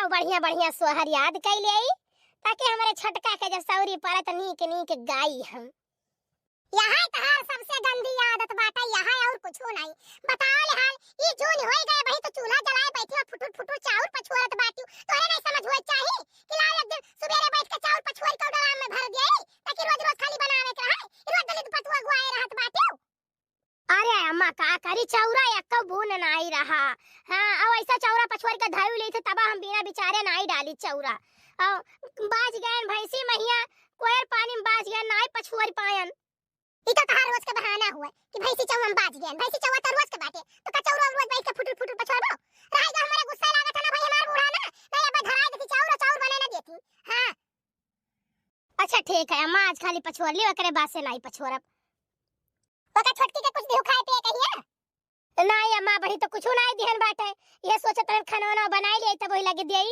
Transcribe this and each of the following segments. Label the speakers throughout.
Speaker 1: बढ़िया बढ़िया सोहर याद कैले ताकि हमारे छटका के जब सौरी पड़े तो नीक नीक गाई हम।
Speaker 2: यहाँ तहार सबसे गंदी आदत बाटे, यहाँ और कुछ नहीं। बताओ ले हाल ये जून होई गए भाई तो चूल्हा जलाए बैठी और फुटुर फुटुर चाउर पछुआरत बाटी। तोरे नहीं समझ होए चाही कि लाल एक दिन सुबेरे बैठ के चाउर पछुआर के डराम में भर दिए ताकि रोज रोज खाली बनावे के रहे। रोज दलित पतुआ गुआए रहत बाटी।
Speaker 1: अरे अम्मा का करी चौरा एक बून नहीं रहा। हाँ अब ऐसा चौरा पछुआर के धाई ले थे तब हम बिना बिचारे नहीं डाली चौरा। बाज गए भैंसी मैया कोयर पानी में बाज गए नहीं पछुआर पायन।
Speaker 2: ई तो तहार रोज के बहाना हुआ कि भैंसी चौवा में बाज गए। भैंसी चौवा तो रोज के बाटे तो का चौरा रोज बैठ के फुटुर फुटुर पछुआबो। रहेगा हमारे गुस्सा लागत है ना भाई हमार बूढ़ा ना नहीं अब धराई देती चाउर चाउर बने ना देती। हां
Speaker 1: अच्छा ठीक है अम्मा आज खाली पछुआर ली ओकरे बाद से नहीं पछुआरब।
Speaker 2: ओका छोटकी के कुछ दियो खाए पिए कहिए
Speaker 1: नहीं अम्मा बड़ी तो कुछ नहीं दिहन बाटे। ये सोचत रहे खाना वाना बनाई ले तब वही लगे देई।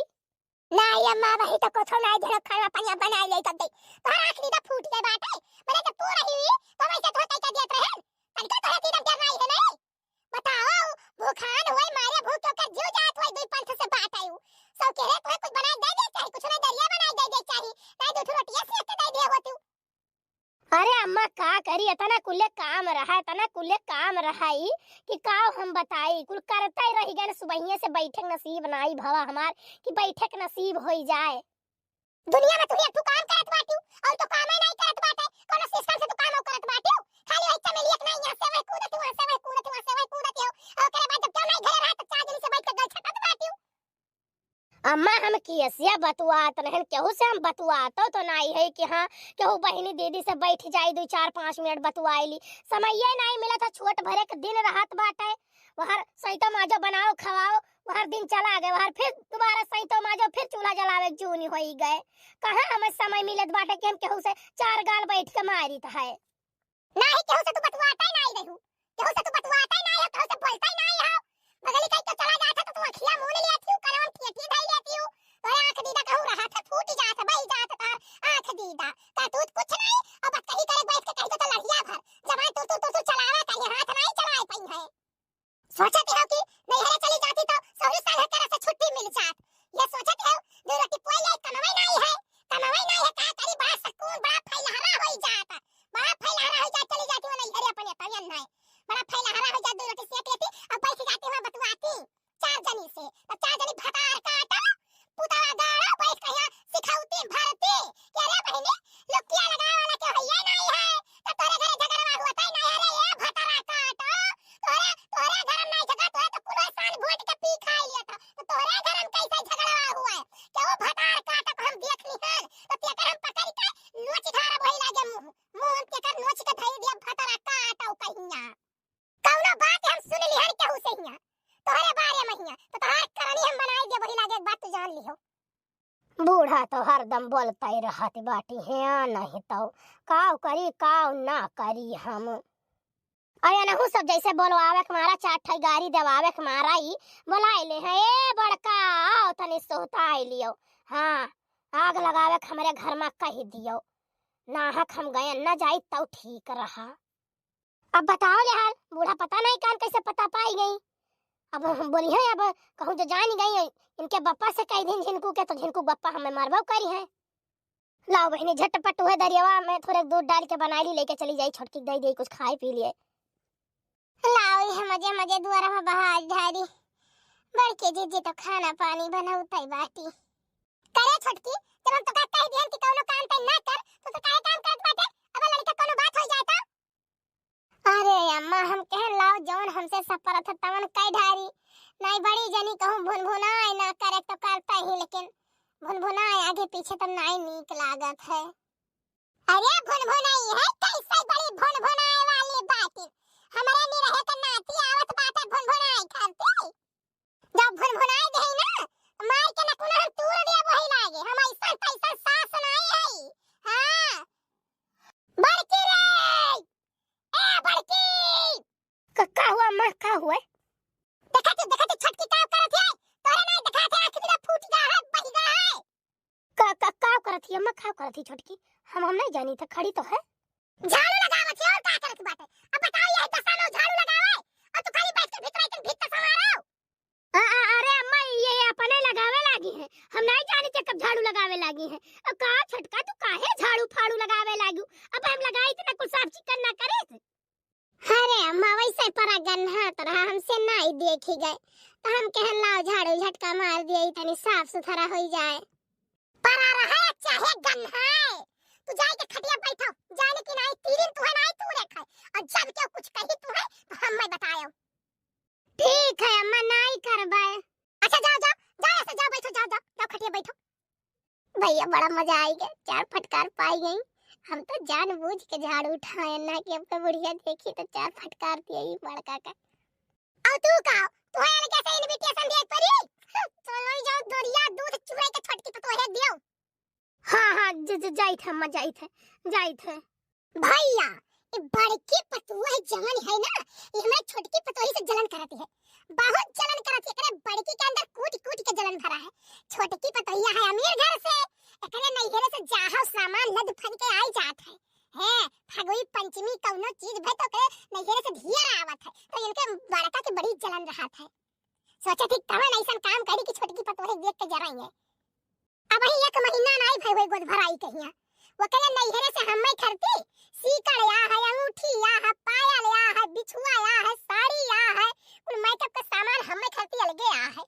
Speaker 2: नहीं अम्मा भाई तो कुछ नहीं दे खाना पानी बनाई ले तब दे तोहरा आखरी दा फूट गए बाटे। मैंने तो पूरा ही तो वैसे धोते के देत रहे तनका तोहरा तीन डर नहीं है नहीं। बताओ भूखान होई मारे भूख के ओकर जीव जात होई दुई पंथ से बात आयु सब कह रहे तोहे कुछ बनाई दे दे चाहे कुछ नहीं दरिया बनाई दे दे चाहे नहीं दो रोटियां सेक दे दे होतू।
Speaker 1: अरे अम्मा का करी इतना कुल्ले काम रहा इतना कुल्ले काम रहाई कि का हम बताई कुल करता ही रही गए सुबहिए से बैठक नसीब नहीं भवा हमार कि बैठक नसीब होई जाए।
Speaker 2: दुनिया में तू एक काम करत बाटू और तो काम ही नहीं करत बाटे कोनो सिस्टम से तू काम करत बाटू खाली ऐसा में लियत नहीं यहाँ से वही कूदत वहाँ से वही कूदत वहाँ से वही कूदत हो और करे बाद जब क्यों नहीं घरे रहा तो 4 दिन से बैठ के गल छटत बाटू।
Speaker 1: अम्मा हम कियसिया बतुआत रहन केहू से हम बतुआतो तो नहीं है कि हाँ केहू बहिनी दीदी से बैठ जाई 2-4-5 मिनट बतुआईली। समय ये नहीं मिला था छोट भरे के दिन रहत बाटे वहां सैतो माजो बनाओ खवाओ वहां दिन चला गए वहां फिर दोबारा सैतो माजो फिर चूल्हा जलावे जूनी होई गए। कहां हमें समय मिलत बाटे कि हम केहू से 4 गाल बैठ के मारित है।
Speaker 2: नहीं केहू से तू बतुआता ही नहीं रहू केहू से तू बतुआता ही नहीं है केहू से बोलता ही नहीं है। बगली कहीं तो चला जाता तो तू अखियां मूंद लेती हूं करम ठेठी धई लेती हूं तोरे आंख दीदा कहू रहा था फूट जात बही जात था आंख दीदा का तू कुछ नहीं और बस कहीं करे बैठ के कहीं तो लड़िया भर जमाई तू चलावा कहीं हाथ नहीं चलाए पई है। सोचते हो कि नहीं हरे चली जाती तो सौरी साल करे से छुट्टी मिल जात ये सोचते हो दो रोटी पोई ले कमाई नहीं है का करी बड़ा सुकून बड़ा फैलहरा होई जाता बड़ा फैलहरा हो जात चली जाती वो नहीं हरे अपने तयन नहीं बड़ा फैलहरा हो जात दो रोटी सेक लेती और बैठ जाती वहां बतवाती 4 जनी से तब 4 जनी भतार काटा पुतवा गाड़ा बैठ के यहाँ सिखाउती भरती कि अरे बहनी लुकिया लगा वाला के भैया नहीं है तो तोरे घरे झगड़वा हुआ था नहीं अरे ये भतारा काटा तोरे घर में नहीं झगड़ा तोरे तो कुल सान घोट के पी खा लिया था तो तोरे घर में कैसे झगड़वा हुआ है कि वो भतार काटा को हम देख ली हन तो तेकर हम पकड़ के नोच धारा भई लागे मुंह तेकर नोच के धई दिया भतारा काटा कहिया कौनो बात हम सुन ली हन केहू से हिया तोहरे बारे में हिया तो तोहर करनी हम बनाई दे वही लागे एक बात तू जान लियो।
Speaker 1: बूढ़ा तो हरदम बोलता ही रहती बाटी है नहीं तो काव करी काव ना करी हम। अरे नहु सब जैसे बोलवावे के मारा 4 ठई गाड़ी देवावे के मारा ही बोलाइले है ए बड़का आओ तनी सोता आई लियो। हाँ आग लगावे के हमारे घर में कह दियो नाहक हम गए न जाई तो ठीक रहा। अब बताओ ले हाल बूढ़ा पता नहीं कान कैसे पता पाई गई। अब हम बोली है अब कहूँ तो जान गई इनके बप्पा से कह दिन झिनकू के तो झिनकू बप्पा हमें मारबो करी है। लाओ बहनी झटपट हुए दरियावा में थोड़े दूध डाल के बनाई लेके चली जाई छोटकी दई दे कुछ खाए पी लिए।
Speaker 2: लाओ ये मजे मजे दुआरा में बहार ढारी बड़के जीजी तो खाना पानी बनाउतई बाटी करे छोटकी जब हम तो कहता ही ध्यान कि कोनो काम तई ना कर तो काहे काम करत बाटे अब लड़का कोनो बात हो जाए तो। अरे अम्मा हम कह लाओ जौन हमसे सब परत तवन कई ढारी नहीं बड़ी जनी कहूं भुनभुनाई ना करे तो करता ही लेकिन भुनभुनाई आगे पीछे तो नहीं नीक लागत है। अरे भुनभुनाई है कैसे बड़ी भुनभुनाई वाली बात हमारे नहीं रहे तो नाती आवत बात है भुनभुनाई खाती जब भुनभुनाई दे ना मार के न कुना हम तूर दिया वही लागे हम ऐसा पैसा सास नहीं है। हां बड़की रे ए बड़की
Speaker 1: का हुआ मां का हुआ
Speaker 2: देखते छटकी का करत है तोरे नहीं दिखाते आंख में फूट जा है बही जा है
Speaker 1: का करत है मां का करत है छोटकी हम नहीं जानी था खड़ी तो है
Speaker 2: झाड़ू लगावत है और का करत बाटे। अब बताओ ये दशा में झाड़ू लगावे और तू खाली बैठ के भीतर संवारो।
Speaker 1: अरे अम्मा ये अपने लगावे ला लागी है, हम नहीं जानी थे कब झाड़ू लगावे लागी है। अब का छटका तू काहे झाड़ू फाड़ू लगावे लागू, अब हम लगाई थे ना कुछ साफ चिकन ना करे थे।
Speaker 2: अरे अम्मा वैसे परा गन्हा तो रहा हमसे नहीं देखी गए तो हम कहन लाओ झाड़ू झटका मार दिए तनी साफ सुथरा हो जाए। परा रहा चाहे गन्हा तू जाए के खटिया बैठो, जाने की नहीं तीन तू है नहीं तू रखा और जब क्या कुछ कही तू है तो हम मैं बतायो। ठीक है अम्मा नहीं करबे। अच्छा जाओ जाओ जाओ ऐसे जाओ बैठो, जाओ जाओ जाओ खटिया बैठो। भैया बड़ा मजा आई गया, 4 फटकार पाई गई। हम तो जानबूझ के झाड़ू उठाए ना कि अब बुढ़िया देखी तो 4 फटकार दिए ही बड़का का। अब तू का तू है लगे से इनविटेशन दे परी चलो जाओ दरिया दूध चुराई के छोटकी तो है दियो।
Speaker 1: हां जाई थे अम्मा, जाई थे
Speaker 2: भैया ये बड़की पतुआ जवान है ना, ये हमारे छोटकी पतोही से जलन कराती है, बहुत जलन कराती है। करे बड़की के अंदर कूट कूट के जलन भरा है। छोटकी पतोहिया है अमीर घर से, एकरे नैहरे से जाहा सामान लद फन के आई जात है फगुई पंचमी कौनो चीज भे तो करे नैहरे से ढियर आवत है, तो इनके बड़का के बड़ी जलन रहत है। सोचा थी कवन ऐसा काम करी कि छोटकी पतोही देख के जराई है। अब ही 1 महीना नहीं भई गोद भराई कहिया वो करे नैहरे से हम खरती सीकड़ या है, अंगूठी या है, पायल या है, बिछुआ या है, साड़ी या है, उन मेकअप का सामान हम खरती अलगे या है।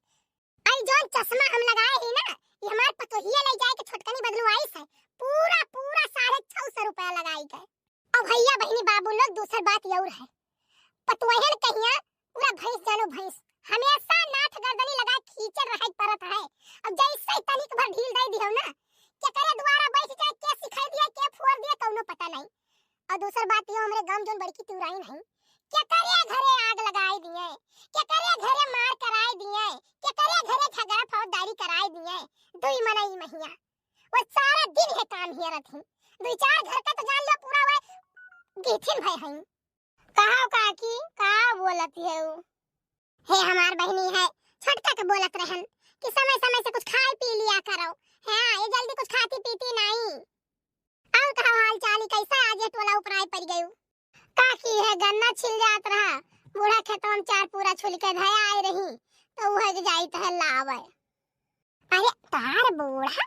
Speaker 2: आई जोन चश्मा हम लगाए ही ना ये हमार पतोहिया ले जाए के छोटकनी बदलवाई से पूरा 650 रुपया लगाई गए। अब भैया बहनी बाबू लोग दूसरी बात ये और है, पतोहन कहिया पूरा भैंस जानो भैंस हमेशा नाथ गर्दनी लगा खींचल रहे परत है। अब जैसे तनिक भर ढील दे दियो ना के करे द्वारा बैठ जाए के सिखाई दिया के फोड़ दिया कौनो पता नहीं। और दूसरी बात ये हमरे गांव जोन बड़की तिउराई नहीं के करे घरे आग लगाई दिए, के करे घरे मार कराई दिए, के करे घरे झगड़ा फौजदारी कराई दिए। 2 महीना महिया वो सारा दिन है काम हिया रथी 2-4 घर का तो जान लो पूरा वे गीठिन भई हई। कहां काकी का बोलत है वो हे हमार बहनी है छोटका के बोलत रहन कि समय समय से कुछ खाए पी लिया करो। हां ये जल्दी कुछ खाती पीती नहीं। और कहा हाल चाल कैसा आज टोला ऊपराई पड़ गई काकी है गन्ना छिल जात रहा बूढ़ा खेतों में 4 पूरा छुल के धया आई रही तो वह जाई त लावे। अरे तार बूढ़ा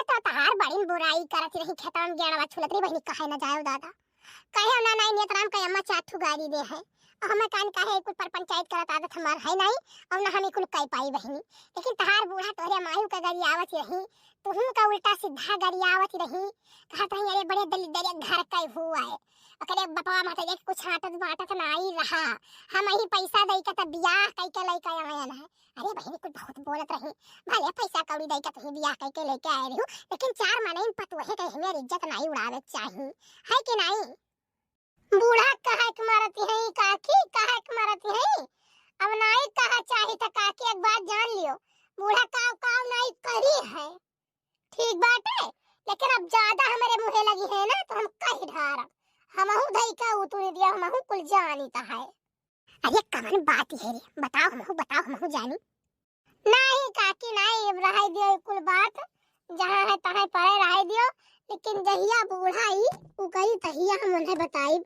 Speaker 2: तो तार बड़ी बुराई करत रही खेतों में गेड़वा छुलत रही बहनी कहे न जाओ दादा कहे ना नहीं नेतराम के अम्मा 4 गाड़ी दे है हमें कान काहे कुल पर पंचायत करत आदत हमार है नहीं और ना हम कुल कई पाई बहनी। लेकिन तहार बूढ़ा तोहरे मायू का गाड़ी आवत रही तुहू का उल्टा सीधा गाड़ी आवत रही कहत रही अरे बड़े दरिया घर का हुआ है अकरे बपवा माता देख कुछ हाटत बाटत नहीं रहा हम ही पैसा दई के त बियाह कई के लइका आया ना। अरे बहनी कुल बहुत बोलत रही भले पैसा कौड़ी दई के तुही बियाह कई के लेके आए रही लेकिन 4 महीने पतोहे के हमें इज्जत नहीं उड़ावे चाहिए है कि नहीं। बूढ़ा कहा के मारती है काकी कहा के मारती है अब नहीं कहा चाहे तो काकी एक बात जान लियो बूढ़ा काम नहीं करी है ठीक बात है लेकिन अब ज्यादा हमारे मुहे लगी है ना तो हम कही ढारा हमहु धई का उतुर दिया हमहु कुल जानी ता है। अरे कौन बात है रे बताओ हमहु जानी नहीं काकी नहीं रह दियो कुल बात जहां है तहां पड़े रह दियो लेकिन जहिया बूढ़ाई उ कही तहिया हम उन्हें बताई।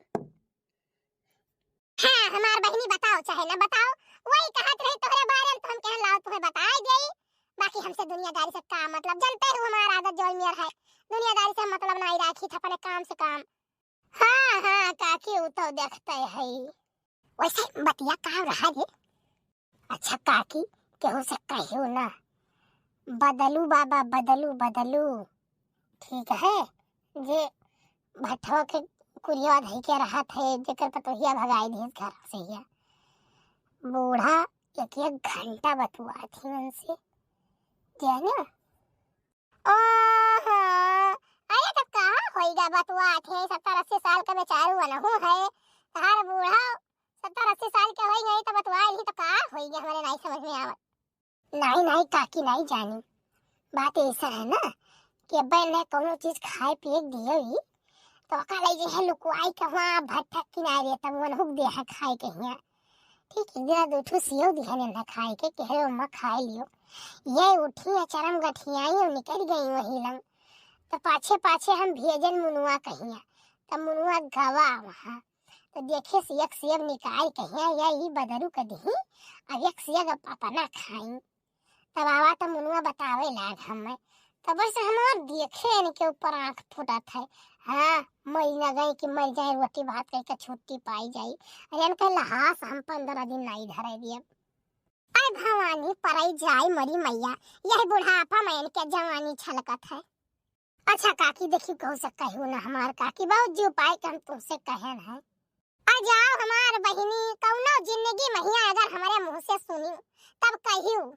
Speaker 2: हां हमार बहनी बताओ चाहे ना बताओ वही कहत रहे तोहरे बारे में तो हम कह लाओ तुम्हें बताई देई बाकी हमसे दुनियादारी से का मतलब जानते हो हमारा आदत जोल मेर है दुनियादारी से मतलब नहीं राखी था अपने काम से काम। हां काकी उ तो देखते है वैसे बतिया का रहा रे। अच्छा काकी केहू से कहियो ना बदलू बाबा बदलू ठीक है जे भट्ठवा के कुरिया धई के रहा थे जेकर पतोहिया भगाई दी घर से ही बूढ़ा एक घंटा बतुआ थी उनसे जाने अरे तब कहाँ होएगा बतुआ थे 70-80 साल का बेचारू अनहु है तार बूढ़ा 70-80 साल के होई गई तो बतुआ ही तो कहाँ होएगा हमारे नहीं समझ में आवत। नहीं काकी नहीं जानी बात ऐसा है ना कि अब्बा ने कोनो चीज खाए पिए दियो ही तो का ले जे है लुकवाई के वहां भट्ठा किनारे तब वन हुक दे है खाए के हिया ठीक है दिया दो ठू सियो दिया ने ना खाए के कहे अम्मा खाए लियो ये उठी चरम गठियाई और निकल गई वही लंग तो पाछे हम भेजन मुनुआ कहिया तब मुनुआ गवा वहां तो देखे से एक सेब निकाल कहिया या ई बदरू के दी अब एक सेब पापा ना खाई तब आवा तो मुनुआ बतावे लाग हमें, तब से हमार देखे न के ऊपर आंख फुटत है। हाँ मर न गई कि मर जाए, रोटी भात कह के छुट्टी पाई जाई। अरे के लहास हम 15 दिन नहीं धरे दिए। अरे भवानी परई जाई मरी मैया, यही बुढ़ापा में के जवानी छलकत है। अच्छा काकी देखियो कहू से कहू ना, हमार काकी बहुत जो उपाय के हम तुमसे कहन है। आ जाओ हमार बहिनी, कौनो जिंदगी महिया अगर हमारे मुंह से सुनी तब कहियो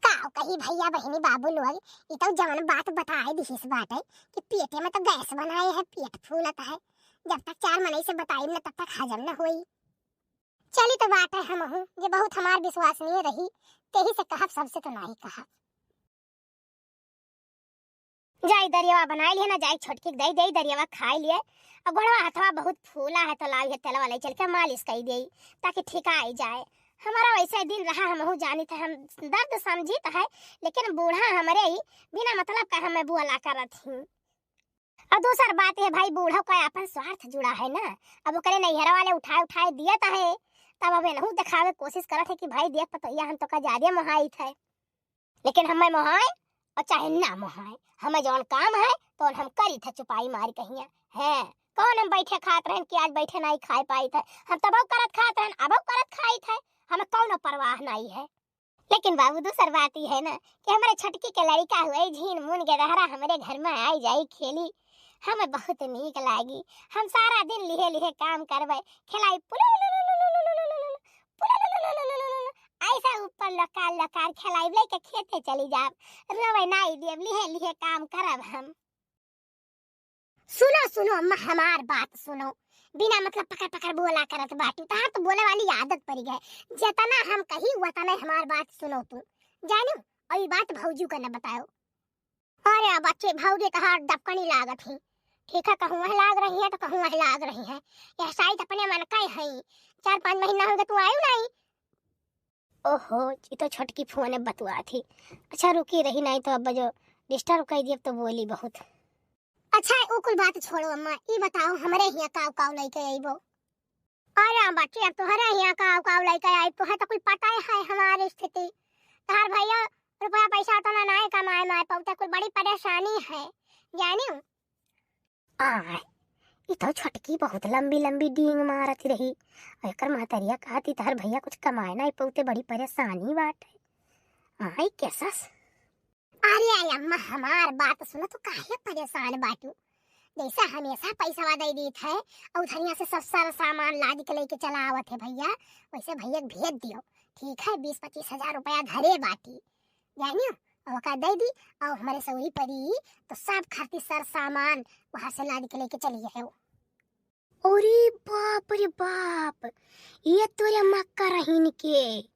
Speaker 2: काओ कही भैया बहिनी बाबू लोग, ई तो जवन बात बताए दिहिस बाटे कि पेटे में तो गैस बनाए है, पेट फूलत है। जब तक 4 महीने से बताई न तब तक हजम न होई। चली तो बात है हम हूं जे बहुत हमार विश्वसनीय रही, तेही से कहब, सबसे तो नहीं कहब।
Speaker 1: जाई दरियावा बनाई लिए ना, जाई छोटकी दई दई दरियावा खाई लिए। और गोड़वा हथवा बहुत फूला है तो लावी तेल वाले चल के मालिश कर देई ताकि ठिकाई जाए। हमारा वैसा दिन रहा, हम हूँ जानी थे, हम दर्द समझी तो है, लेकिन बूढ़ा हमारे ही बिना मतलब का हमें बुआ ला कर थी। और दूसर बात है भाई, बूढ़ा का अपन स्वार्थ जुड़ा है ना। अब वो करे नैहरा वाले उठाए उठाए दिए तो है, तब अब नहू दिखावे कोशिश करत है कि भाई देख पतोया हम तो का ज्यादा मोहाई थे। लेकिन हमें मोहाए और चाहे ना मोहाए, हमें जौन काम है तो हम करी थे चुपाई मार कहिया है। कौन हम बैठे खात रहन कि आज बैठे नहीं खाए पाई थे, हम तब करत खात रहन, अब करत खाई थे, हमें कौनो परवाह नहीं है। लेकिन बाबू दूसर बात ही है ना कि हमारे छटकी के लड़का हुए झीन मुन के दहरा हमारे घर में आई जाई खेली, हमें बहुत नीक लागी। हम सारा दिन लिहे लिहे काम करबे, खिलाई ऐसा ऊपर लकार लकार खिलाई लेके खेते चली जाब, रवे नहीं देव, लिहे लिहे काम करब हम।
Speaker 2: सुनो सुनो अम्मा हमार बात सुनो, बिना मतलब पकड़ पकड़ बोला करत बाटी, तहार तो बोले वाली आदत पड़ गई। जितना हम कही उतना हमार बात सुनो तुम, जानो और ये बात भौजू का न बताओ। अरे बच्चे भौजे तहार डबकनी लागत ही, ठीक है कहूँ वह लाग रही है तो कहूँ वह लाग रही है, यह शायद अपने मन का है। 4-5 महीना हो गए तू आयु नहीं।
Speaker 1: ओहो ये तो छोटकी फुआ ने बतुआ थी। अच्छा रुकी रही, नहीं तो अब जो डिस्टर्ब कर दिए तो बोली बहुत।
Speaker 2: अच्छा वो कुल बात छोड़ो अम्मा, ये बताओ हमारे यहाँ काव काव लेके आइबो। अरे बच्चे अब तुम्हारे यहाँ काव काव लेके आई तो है तो कुल पता है हमारी स्थिति। तार भैया रुपया पैसा तो ना नहीं कमाए माए पौते, कुल बड़ी परेशानी है जानियो।
Speaker 1: ये तो छोटकी बहुत लंबी लंबी डींग मारती रही, एकर महतरिया कहती तार भैया कुछ कमाए नहीं पौते, बड़ी परेशानी बात है। आई कैसस
Speaker 2: अरे अम्मा हमार बात सुनो तो काहे परेशान बाटू, जैसा हमेशा पैसा दे दी थे और धनिया से सब सारा सामान लाद के लेके चला आवत है भैया, वैसे भैया भेज दियो ठीक है। 20-25 हजार रुपया घरे बाटी जानियो, और का दे दी और हमारे सौरी पड़ी तो सब खाती सर सामान वहां से लाद के लेके चली गए।
Speaker 1: अरे बाप रे बाप, ये तोरे मक्का रहीन के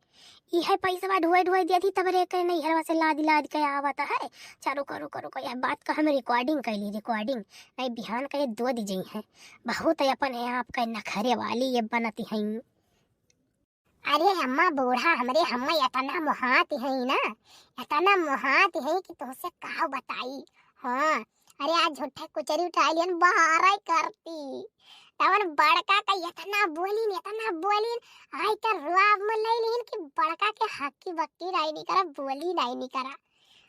Speaker 1: यह पैसा ढुए ढुए दिया तब रे के नहीं हरवा से लाद लाद के आवत है। चारो करो करो को यह बात का हम रिकॉर्डिंग कैली, रिकॉर्डिंग नहीं बिहान का ये दो दीजिए हैं, बहुत अपन है आपका नखरे वाली ये बनती हैं।
Speaker 2: अरे अम्मा बूढ़ा हमरे हम इतना मुहात है ना, इतना मुहात है कि तुमसे का बताई। हाँ अरे आज झूठे कुचरी उठा लियन बहारा करती, तवन बड़का का इतना बोलीन आई कर रुआब में ले लेन कि बड़का के हक्की बक्की राई नहीं करा, बोली नहीं करा।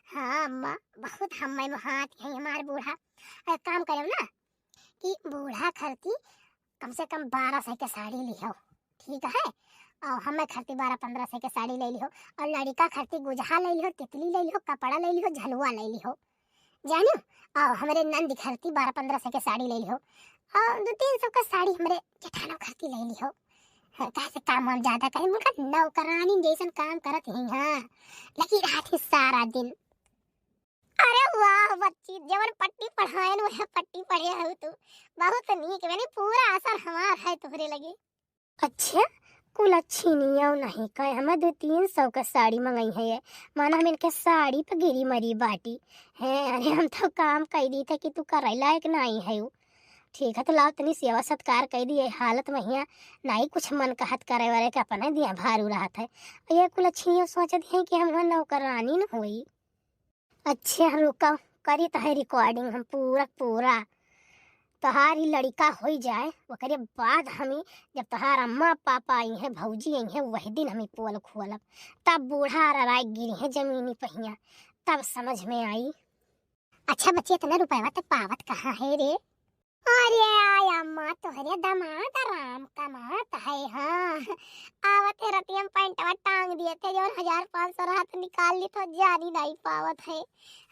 Speaker 2: हाँ अम्मा बहुत हमें मुहात है हमार बूढ़ा। एक काम करो ना कि बूढ़ा खरती कम से कम 1200 के साड़ी लिहो ठीक है, और हमें खरती 12-1500 के साड़ी ले लिहो, और लड़का खरती गुजहा ले लिहो, तितली ले लिहो, कपड़ा ले लिहो, झलुआ ले लिहो जानो, और हमारे नंद खरती 12-1500 के साड़ी ले लिहो, और 2-300 का साड़ी हमारे जेठानो खरती ले लिहो। कैसे काम हम ज्यादा करें, मुनका नौकरानी जैसन काम करत हैं। हाँ लगी रहती सारा दिन। अरे वाह बच्ची जवन पट्टी पढ़ाए न वह पट्टी पढ़े हो तू, बहुत नीक, मैंने पूरा असर हमार है तोहरे लगे।
Speaker 1: अच्छा कुल अच्छी नहीं है नहीं कहे, हमें 200-300 का साड़ी मंगाई है ये, माना हम इनके साड़ी पे गिरी मरी बाटी है। अरे हम तो काम कह दी थे कि तू करे लायक नहीं है वो, ठीक है तो लाओ तनी सेवा सत्कार कह दी, हालत में यहाँ नहीं कुछ मन कहत करे वाले के अपने दिया भारू रहा था। ये कुल अच्छी नहीं सोचत है कि हम नौकरानी न हुई। अच्छा रुका करी तो है रिकॉर्डिंग हम पूरा तोहार ई लड़का हो जाए ओकरे बाद हमी जब तोहार अम्मा पापा आई हैं भौजी आई हैं वही दिन हमी पोल खुअलब तब बूढ़ा रराय गिरी है जमीनी पहिया तब समझ में आई।
Speaker 2: अच्छा बच्ची इतना रुपया तो पावत कहाँ है रे? अरे आय अम्मा तोहरे दामाद राम कमात है। हाँ आवत है रतियम पैंटवा टांग दिए थे जो 1500 रात निकाल ली तो जानी नहीं पावत है।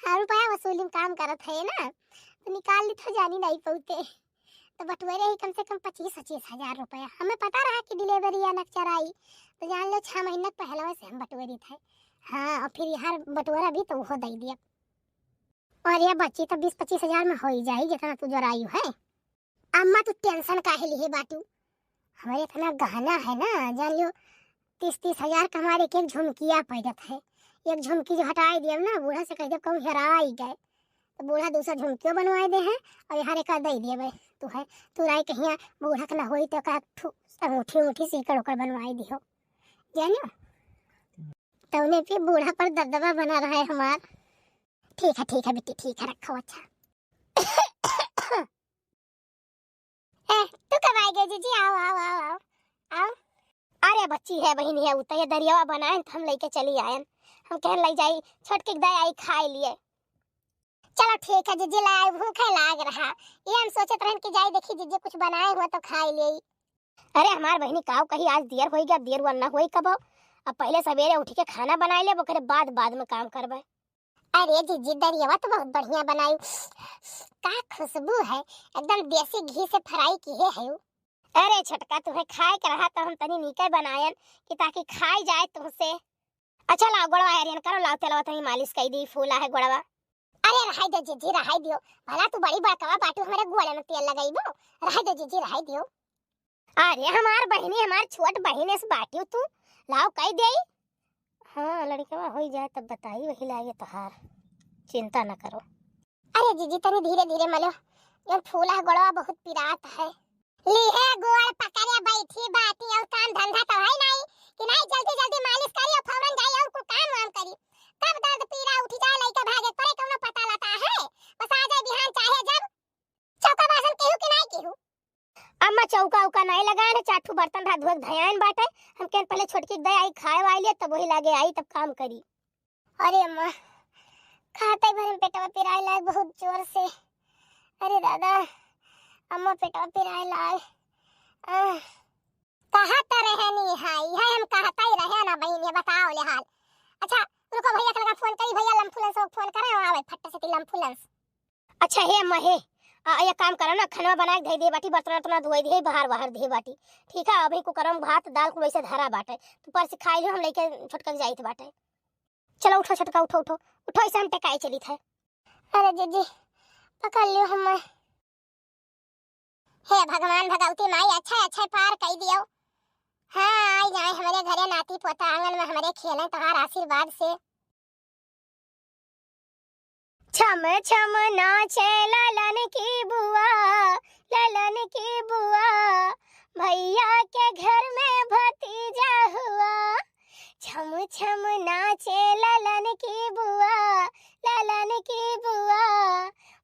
Speaker 2: हाँ रुपया वसूली में काम करत है ना तो निकाल ली तो जानी नहीं पौते तो बटुएरे ही कम से कम 25-25 हजार रुपया। हमें पता रहा कि डिलीवरी या नक्चर आई तो जान लो 6 महीने पहले से हम बटुएरी थे। हाँ और फिर यार बटुएरा भी तो वो दे दिया और ये बच्ची तो 20-25 हजार में हो ही जाएगी जितना तू जरायु है। अम्मा तू टेंशन काहे लिए बाटू? हमारे इतना गहना है ना जान लो 30-30 हजार का हमारे एक झुमकिया पैदत है। एक झुमकी जो हटाई दिया ना बूढ़ा से कह दे कहूँ हेरा ही गए तो बूढ़ा दूसरा झुमकियों बनवाए दे हैं और यहाँ एक दे दिए भाई तू है तू राय कहीं बूढ़ा का ना हो तो अंगूठी उठी सीकर उकर बनवाई दियो जानो तो उन्हें फिर बूढ़ा पर दबदबा बना रहा है हमार। ठीक है बेटी ठीक है रखो। अच्छा तू कब आएगी जीजी? आओ आओ आओ आओ आओ।
Speaker 1: अरे बच्ची है बहन है उतर ये दरियावा बनाए तो हम लेके चली आयन हम कहन ले जाई छोटकी दया आई खाए लिए।
Speaker 2: चलो ठीक है जीजी लाए भूखे लाग रहा ये हम सोचत रहन कि जाई देखी जीजी कुछ बनाए हुआ तो खाए ले।
Speaker 1: अरे हमार बहनी काव कही आज देर हो गया देर वरना होई कब अब पहले सवेरे उठ के खाना बनाए ले ओकरे बाद में काम करबे।
Speaker 2: अरे जीजी दरियावा तो बहुत बढ़िया बनाई का खुशबू है एकदम देसी घी से फ्राई की है।
Speaker 1: अरे छोटका तुम्हें खाए के रहा तो हम तनी नीके बनायन कि ताकि खाई जाए तुमसे। अच्छा लाओ गोड़वा हरियन करो लाओ तेलवा तनी मालिश कर दी फूला है गोड़वा।
Speaker 2: अरे रहाई दो जीजी रहाई दियो भला तू बड़ी बड़कवा बाटू हमारे गोड़े में तेल लगाइबो रहाई दो जीजी रहाई दियो।
Speaker 1: अरे हमार बहनी हमार छोट बहने से बाटियो तू लाओ कह देई। हाँ लड़कवा हो जाए तब बताई वही लागे तोहार चिंता न करो।
Speaker 2: अरे जीजी तनी धीरे धीरे मलो ये फूला गोड़वा बहुत पिरात है। ली है गोड़ पकड़े बैठी बाटी और काम धंधा तो है नहीं कि नहीं जल्दी जल्दी मालिश करी और फौरन जाई और कोई काम वाम करी तब दर्द पीड़ा उठ जाए लइका भागे परे कौनो पता लता है बस आ जाए बिहान चाहे जब। चौका बासन केहू कि नहीं केहू?
Speaker 1: अम्मा चौका उका नहीं लगाए चाठू बर्तन धा धोक धयान बाटे हम कहन पहले छोटकी दया आई खाए वाली तब वही लागे आई तब काम करी।
Speaker 2: अरे अम्मा खाते भर पेटवा पिराए लाए बहुत जोर से। अरे दादा अम्मा पेटवा पिराए लाए कहा तो रहनी है हम कहता ही रहे ना बहन ये बताओ ले हाल। अच्छा रुको भैया का फोन करी भैया लम्फुलेंस को फोन करे आवे फट से लम्फुलेंस।
Speaker 1: अच्छा हे अम्मा हे ये काम करो ना खाना बना के दे बाटी बर्तन उतना धोई दे बाहर दे बाटी ठीक है अभी को करम भात दाल को वैसे धरा बाटे तू पर से खाई लो हम लेके छोटका जाइत बाटे। चलो उठो छोटका उठो उठो उठो इसे हम टेकाई चली थे।
Speaker 2: अरे जीजी पकड़ लियो हम। हे भगवान भगवती माई अच्छा पार कह दियो। हाँ आई जाए हमारे घरे नाती पोता आंगन में हमारे खेले तुम्हार आशीर्वाद से।
Speaker 1: छम छम नाचे ललन की बुआ भैया के घर में भतीजा हुआ। छम छम नाचे ललन की बुआ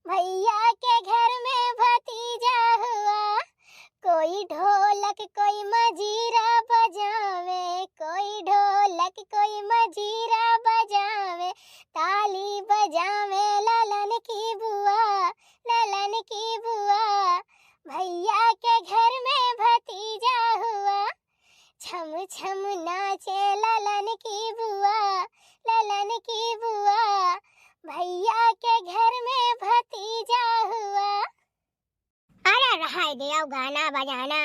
Speaker 1: भैया के घर में भतीजा हुआ। कोई ढोलक कोई मजीरा बजावे कोई ढोलक कोई मजीरा बजावे ताली बजावे ललन की बुआ भैया के घर में भतीजा हुआ। छम छम नाचे ललन की बुआ भैया के घर में भतीजा हुआ।
Speaker 2: अरे रहाई दे आओ गाना बजाना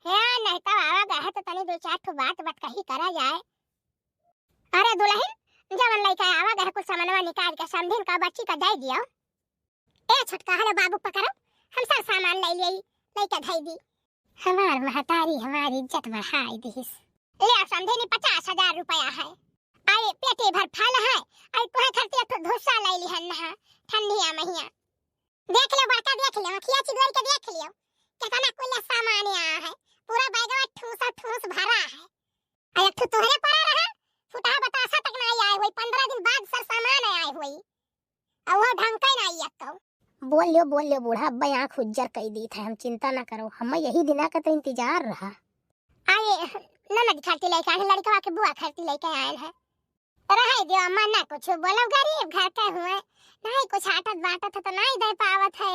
Speaker 2: है नहीं तो आवा गए तो तनी दो चार ठो बात कही करा जाए। अरे दुल्हन जवन लइका आवा गए कुछ सामानवा निकाल के समधिन का बच्ची का दे दियो। ए छोटका हेलो बाबू पकड़ो हम सब सामान ले लिये लइका धई दी। हमार महतारी हमारी इज्जत बढ़ाई दिस ले समधिनी 50,000 रुपया है। अरे पेटे भर फल है आई तोहे खर्चे तो धोसा ले लिहन ना ठंडिया महिया देख ले बड़का देख ले अखिया चिदवर के देख लियो कितना कुल सामान आया है पूरा बैगवा ठूस भरा है। अरे तू तोहरे पड़ा रहा फुटा बतासा तक नहीं आए हुई 15 दिन बाद सर सामान आए हुई और वो ढंग का नहीं आया।
Speaker 1: बोल लियो बूढ़ा अब्बा आँख उज्जर कई दी थे। हम चिंता ना करो, हम यही दिना का तो इंतजार रहा।
Speaker 2: आए ननद खाती लेके आए लड़का के बुआ खाती लेके आए है। रहे दियो अम्मा ना कुछ बोलो, गरीब घर के हुए नहीं कुछ आटत बाटत है तो नहीं दे पावत है।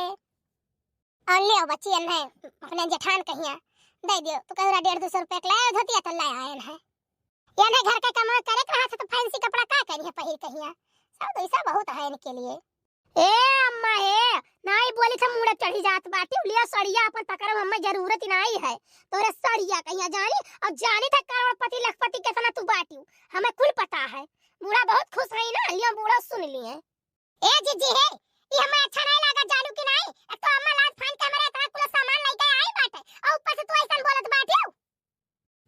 Speaker 2: और लियो बच्चियन है अपने जेठान कहिया दे दियो तो कहूरा 150 रुपए के लाए धोतिया तो ले आए है। ये नहीं घर का कमाई करे रहा था तो फैंसी कपड़ा का करिए पहिर कहिया सब ऐसा बहुत है इनके लिए।
Speaker 1: ए अम्मा ए नहीं बोली था मुड़े चढ़ी जात बाटी लिया सड़िया अपन पकड़ो, हमें जरूरत नहीं है तोरे सड़िया कहिया जानी। और जानी था करोड़पति लखपति कितना तू बाटी हमें कुल पता है। बूढ़ा बहुत खुश है ना, लिया बूढ़ा सुन लिए।
Speaker 2: ए जीजी है ये हमें अच्छा नहीं लगा जानू कि नहीं। एक तो अम्मा लाज फान के हमारे इतना कुल सामान लेके आई बाटे और ऊपर से तू ऐसा बोलत बाटी हो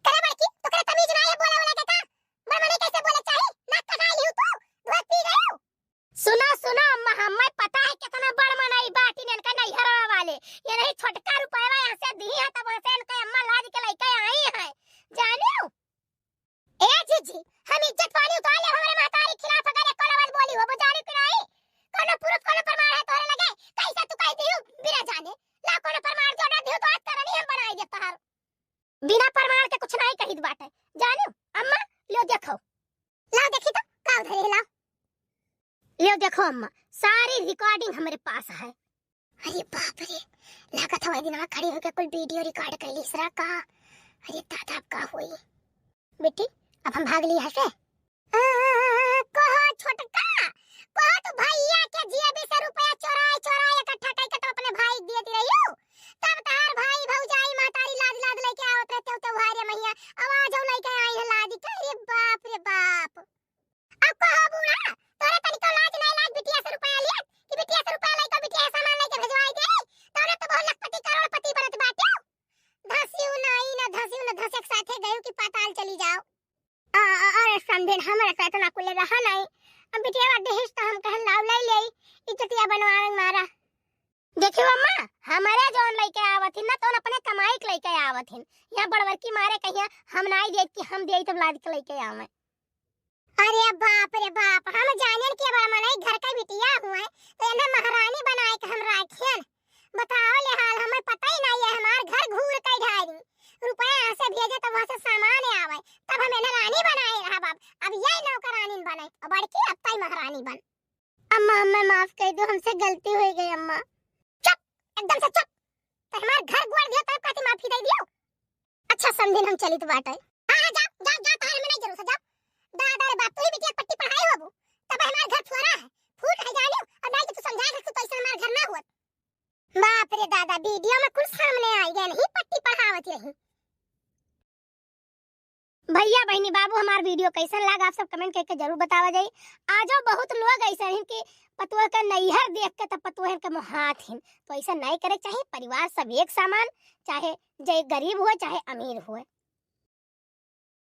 Speaker 2: करे बड़की तो करे तमीज नहीं है बोले वाला का बड़ मने कैसे बोले चाहिए ना कटा लियो तू दूध पी गई हो।
Speaker 1: सुनो सुनो अम्मा हमें पता है कितना बड़ मनाई बाटी ने का नहीं हरवा वाले ये नहीं छोटका रुपया यहां से दी है तब से इनका अम्मा लाज के लेके आई है जाने हो।
Speaker 2: ए जीजी हम इज्जत वाली उतार ले हमारे महतारी खिलाफ अगर एक आवाज बोली हो बजारी कि नहीं कोनो पुरुष कोनो प्रमाण है तोरे लगे कैसे तू कह दियो बिना जाने ला कोनो प्रमाण जो ना दियो तो आज तरनी हम बनाई देता हर
Speaker 1: बिना प्रमाण के कुछ नहीं कहित बाटे जानो। अम्मा लो देखो,
Speaker 2: ला देखी तो का उधर ला
Speaker 1: लो देखो अम्मा सारी रिकॉर्डिंग हमारे पास है।
Speaker 2: अरे बाप रे लागत हवा दिन खड़ी होकर कुल वीडियो रिकॉर्ड कर ली सरा का। अरे दादा का हुई बेटी अब हम भाग ली हसे कहो छोटका कहो तो भैया के जेबी से रुपया चोराए चोराए इकट्ठा करके तो अपने भाई दे दी रही हो तब तार भाई भौजाई मातारी लाद लाद लेके आवत रहते तो भाई मैया आवाज हो लेके आई है लाद के। अरे बाप रे बाप अब कहो बूढ़ा तोरे तनिको लाज नहीं लाज बिटिया से रुपया लिया कि बिटिया से रुपया लेके बिटिया सामान लेके भेजवाई दे तोरे तो बहुत लखपति करोड़पति बनत बाटे। धसियो नहीं ना धसियो ना धसक साथे गयो कि पाताल चली जाओ। अरे समझे हमारे साथ ना कुले रहा नहीं अब बिटिया देश तो हम कहन लाव ले ले इज्जतिया बनवावे मारा।
Speaker 1: देखियो अम्मा हमारे जोन लेके आवत हिन ना तो अपने कमाई के लेके आवत हिन यहाँ बड़वर की मारे कहिया हम नहीं देत कि हम देई तब लाद के लेके आवे।
Speaker 2: अरे बाप रे बाप हम जानन के बड़ा मनाई घर का बिटिया हुआ है तो इन्हें महारानी बनाए के हम राखियन। बताओ ले हाल हमें पता ही नहीं है हमार घर घूर के ढाई रुपया यहाँ से भेजे तो वहाँ से सामान आवे तब हम इन्हें रानी बनाए रहा बाप अब यही नौकरानी बनाए और बड़की अब तई महारानी बन।
Speaker 1: अम्मा हमें माफ कर दो हमसे गलती हो गई अम्मा।
Speaker 2: चुप एकदम से चुप तो हमार घर गुआर दिया तब काती माफी दे दियो। अच्छा समझिन हम चली तो बाटे हां जा जा जा तार में नहीं जरूर से जा दादा रे बाप तू ही बिटिया पट्टी पढ़ाई होबू तब हमार घर फुरा है फूट है जानियो और नहीं तो तू समझा रख तो ऐसा हमार घर ना हुआ। बाप रे दादा वीडियो में कुछ सामने आई गया नहीं पट्टी पढ़ावत रही।
Speaker 1: भैया बहनी बाबू हमार वीडियो कैसन लगा आप सब कमेंट करके जरूर बतावा जाई। आजो बहुत लोग ऐसा हैं कि पतुआ का नैहर देख के तब पतुआ के मुहात हैं तो ऐसा नहीं करे चाहिए। परिवार सब एक समान चाहे जय गरीब हो चाहे अमीर हो।